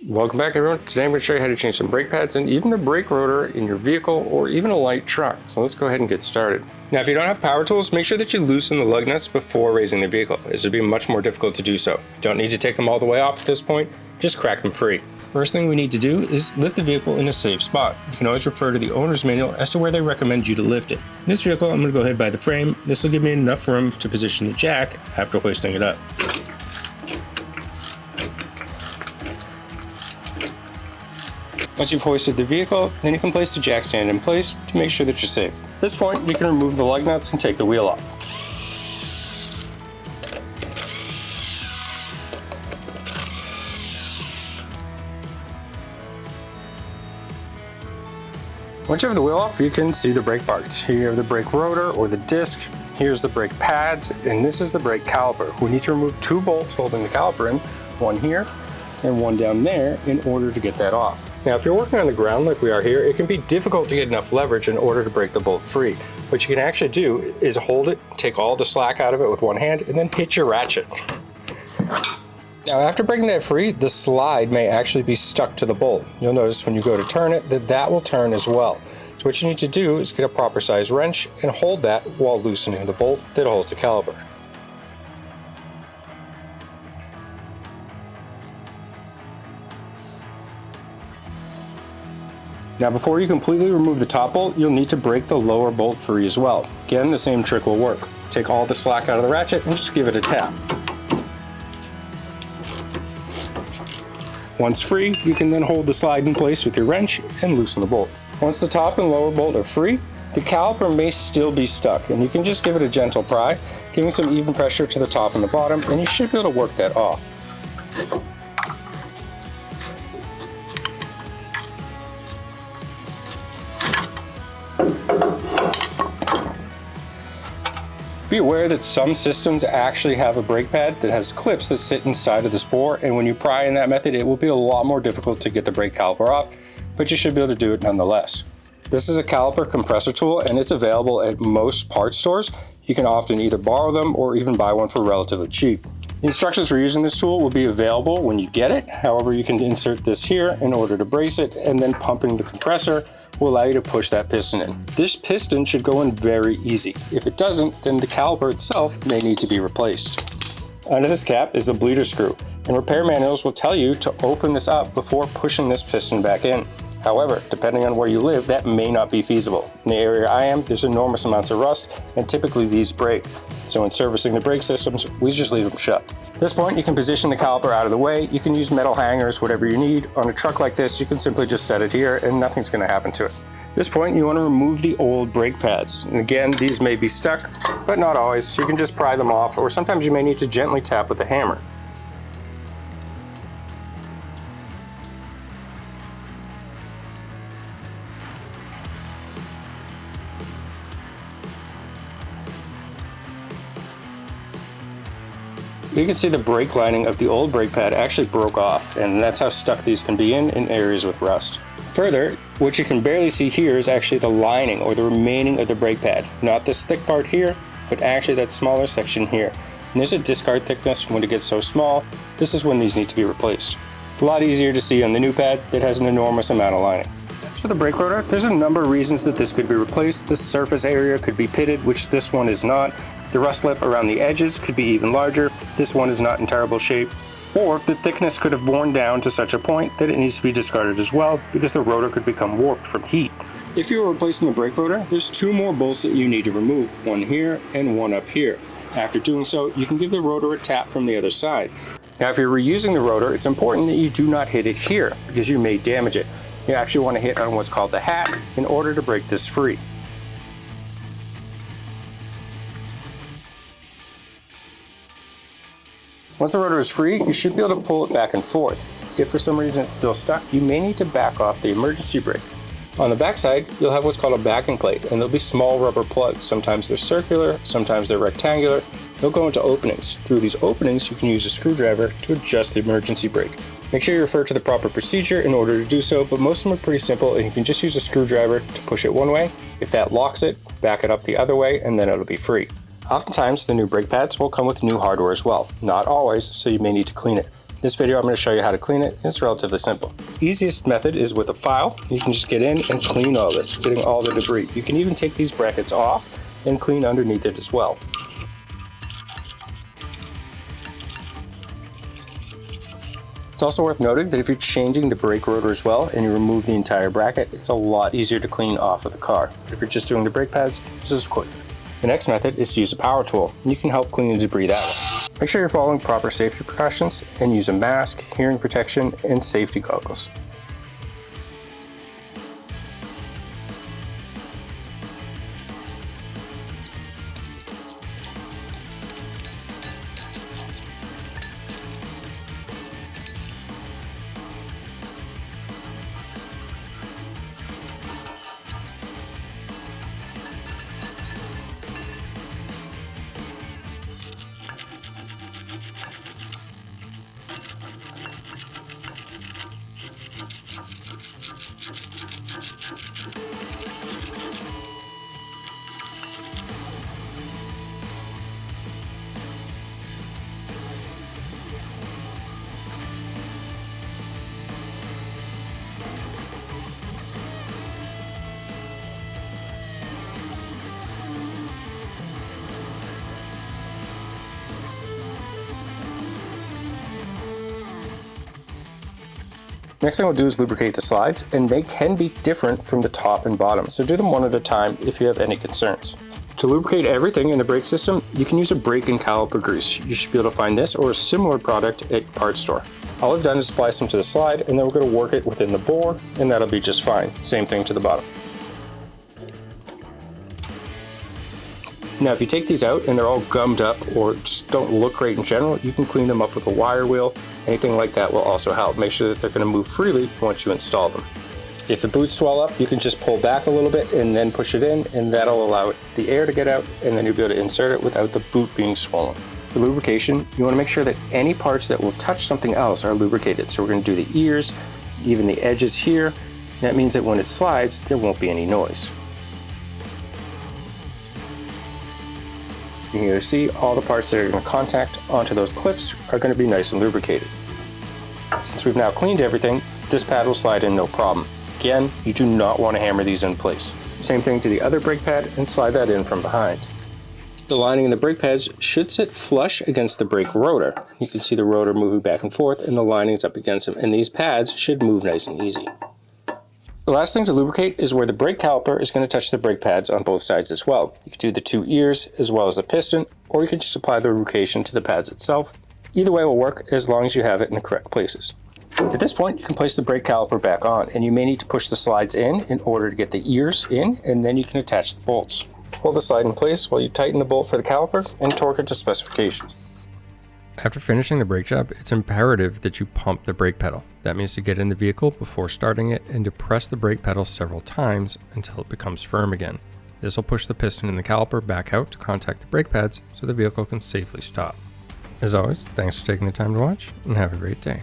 Welcome back, everyone. Today I'm going to show you how to change some brake pads and even the brake rotor in your vehicle or even a light truck. So let's go ahead and get started. Now, if you don't have power tools, make sure that you loosen the lug nuts before raising the vehicle. This would be much more difficult to do so. You don't need to take them all the way off at this point, just crack them free. First thing we need to do is lift the vehicle in a safe spot. You can always refer to the owner's manual as to where they recommend you to lift it. In this vehicle, I'm going to go ahead by the frame. This will give me enough room to position the jack after hoisting it up. Once you've hoisted the vehicle, then you can place the jack stand in place to make sure that you're safe. At this point, you can remove the lug nuts and take the wheel off. Once you have the wheel off, you can see the brake parts. Here you have the brake rotor or the disc. Here's the brake pads, and this is the brake caliper. We need to remove two bolts holding the caliper in, one here and one down there, in order to get that off. Now, if you're working on the ground like we are here, it can be difficult to get enough leverage in order to break the bolt free. What you can actually do is hold it, take all the slack out of it with one hand, and then hit your ratchet. Now, after breaking that free, the slide may actually be stuck to the bolt. You'll notice when you go to turn it that will turn as well. So what you need to do is get a proper size wrench and hold that while loosening the bolt that holds the caliper. Now, before you completely remove the top bolt, you'll need to break the lower bolt free as well. Again, the same trick will work. Take all the slack out of the ratchet and just give it a tap. Once free, you can then hold the slide in place with your wrench and loosen the bolt. Once the top and lower bolt are free, the caliper may still be stuck, and you can just give it a gentle pry, giving some even pressure to the top and the bottom, and you should be able to work that off. Be aware that some systems actually have a brake pad that has clips that sit inside of the spore, and when you pry in that method, it will be a lot more difficult to get the brake caliper off, but you should be able to do it nonetheless. This is a caliper compressor tool, and it's available at most parts stores. You can often either borrow them or even buy one for relatively cheap. The instructions for using this tool will be available when you get it. However, you can insert this here in order to brace it, and then pumping the compressor will allow you to push that piston in. This piston should go in very easy. If it doesn't, then the caliper itself may need to be replaced. Under this cap is the bleeder screw, and repair manuals will tell you to open this up before pushing this piston back in. However, depending on where you live, that may not be feasible. In the area I am, there's enormous amounts of rust, and typically these break. So in servicing the brake systems, we just leave them shut. At this point, you can position the caliper out of the way. You can use metal hangers, whatever you need. On a truck like this, you can simply just set it here and nothing's going to happen to it. At this point, you want to remove the old brake pads. And again, these may be stuck, but not always. You can just pry them off, or sometimes you may need to gently tap with a hammer. You can see the brake lining of the old brake pad actually broke off, and that's how stuck these can be in areas with rust. Further, what you can barely see here is actually the lining or the remaining of the brake pad. Not this thick part here, but actually that smaller section here. And there's a discard thickness. When it gets so small, this is when these need to be replaced. A lot easier to see on the new pad that has an enormous amount of lining. As for the brake rotor, there's a number of reasons that this could be replaced. The surface area could be pitted, which this one is not. The rust lip around the edges could be even larger. This one is not in terrible shape. Or the thickness could have worn down to such a point that it needs to be discarded as well, because the rotor could become warped from heat. If you're replacing the brake rotor, there's two more bolts that you need to remove, one here and one up here. After doing so, you can give the rotor a tap from the other side. Now, if you're reusing the rotor, it's important that you do not hit it here, because you may damage it. You actually want to hit on what's called the hat in order to break this free. Once the rotor is free, you should be able to pull it back and forth. If for some reason it's still stuck, you may need to back off the emergency brake. On the back side, you'll have what's called a backing plate, and there'll be small rubber plugs. Sometimes they're circular, sometimes they're rectangular. They'll go into openings. Through these openings, you can use a screwdriver to adjust the emergency brake. Make sure you refer to the proper procedure in order to do so, but most of them are pretty simple, and you can just use a screwdriver to push it one way. If that locks it, back it up the other way, and then it'll be free. Oftentimes, the new brake pads will come with new hardware as well. Not always, so you may need to clean it. this video I'm going to show you how to clean it. It's relatively simple. Easiest method is with a file. You can just get in and clean all this, getting all the debris. You can even take these brackets off and clean underneath it as well. It's also worth noting that if you're changing the brake rotor as well and you remove the entire bracket, it's a lot easier to clean off of the car. If you're just doing the brake pads, this is quick. The next method is to use a power tool, and you can help clean the debris that way. Make sure you're following proper safety precautions and use a mask, hearing protection, and safety goggles. Next thing we'll do is lubricate the slides, and they can be different from the top and bottom, so do them one at a time if you have any concerns. To lubricate everything in the brake system, you can use a brake and caliper grease. You should be able to find this or a similar product at your parts store. All I've done is apply some to the slide, and then we're going to work it within the bore, and that'll be just fine. Same thing to the bottom. Now if you take these out and they're all gummed up or just don't look great in general, you can clean them up with a wire wheel. Anything like that will also help. Make sure that they're going to move freely once you install them. If the boots swell up, you can just pull back a little bit and then push it in, and that'll allow the air to get out, and then you'll be able to insert it without the boot being swollen. For lubrication, you want to make sure that any parts that will touch something else are lubricated. So we're going to do the ears, even the edges here. That means that when it slides, there won't be any noise. You can see all the parts that are going to contact onto those clips are going to be nice and lubricated. Since we've now cleaned everything, this pad will slide in no problem. Again, you do not want to hammer these in place. Same thing to the other brake pad, and slide that in from behind. The lining in the brake pads should sit flush against the brake rotor. You can see the rotor moving back and forth, and the lining is up against them, and these pads should move nice and easy. The last thing to lubricate is where the brake caliper is going to touch the brake pads on both sides as well. You can do the two ears as well as the piston, or you can just apply the lubrication to the pads itself. Either way will work as long as you have it in the correct places. At this point, you can place the brake caliper back on, and you may need to push the slides in order to get the ears in, and then you can attach the bolts. Hold the slide in place while you tighten the bolt for the caliper and torque it to specifications. After finishing the brake job, it's imperative that you pump the brake pedal. That means to get in the vehicle before starting it and to press the brake pedal several times until it becomes firm again. This will push the piston and the caliper back out to contact the brake pads so the vehicle can safely stop. As always, thanks for taking the time to watch, and have a great day.